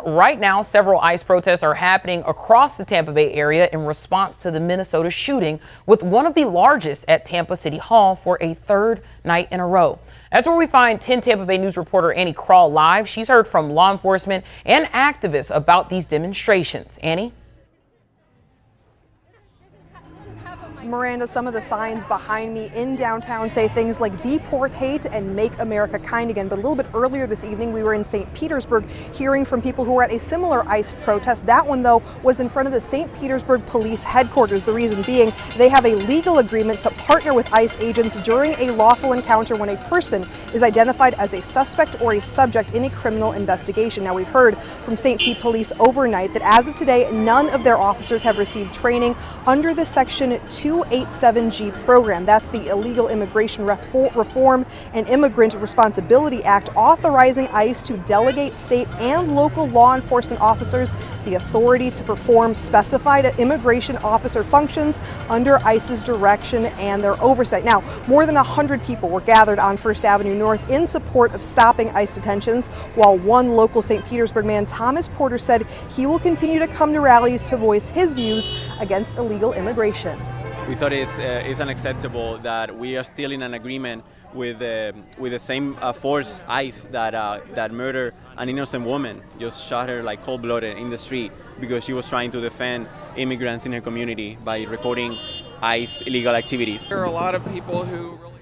right now, several ICE protests are happening across the Tampa Bay area in response to the Minnesota shooting, with one of the largest at Tampa City Hall for a third night in a row. That's where we find 10 Tampa Bay News reporter Annie Krall live. She's heard from law enforcement and activists about these demonstrations. Annie? Miranda, some of the signs behind me in downtown say things like deport hate and make America kind again. But a little bit earlier this evening, we were in St. Petersburg hearing from people who were at a similar ICE protest. That one, though, was in front of the St. Petersburg police headquarters. The reason being they have a legal agreement to partner with ICE agents during a lawful encounter when a person is identified as a suspect or a subject in a criminal investigation. Now, we've heard from St. Pete police overnight that as of today, none of their officers have received training under the Section 287G program. That's the Illegal Immigration Reform and Immigrant Responsibility Act, authorizing ICE to delegate state and local law enforcement officers the authority to perform specified immigration officer functions under ICE's direction and their oversight. Now, more than 100 people were gathered on First Avenue North in support of stopping ICE detentions, while one local St. Petersburg man, Thomas Porter, said he will continue to come to rallies to voice his views against illegal immigration. We thought it's unacceptable that we are still in an agreement with the same force, ICE, that murdered an innocent woman, just shot her like cold-blooded in the street because she was trying to defend immigrants in her community by reporting ICE illegal activities. There are a lot of people who really...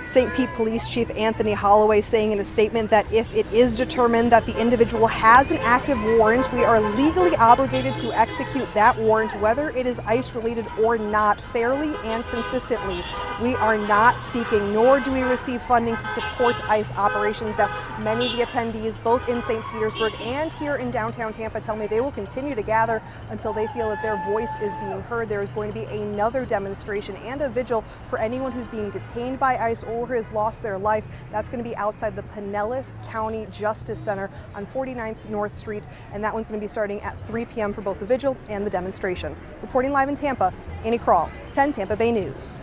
St. Pete Police Chief Anthony Holloway saying in a statement that if it is determined that the individual has an active warrant, we are legally obligated to execute that warrant, whether it is ICE related or not, fairly and consistently. We are not seeking, nor do we receive funding to support ICE operations. Now, many of the attendees, both in St. Petersburg and here in downtown Tampa, tell me they will continue to gather until they feel that their voice is being heard. There is going to be another demonstration and a vigil for anyone who's being detained by ICE or who has lost their life. That's going to be outside the Pinellas County Justice Center on 49th North Street, and that one's going to be starting at 3 p.m. for both the vigil and the demonstration. Reporting live in Tampa, Annie Krall, 10 Tampa Bay News.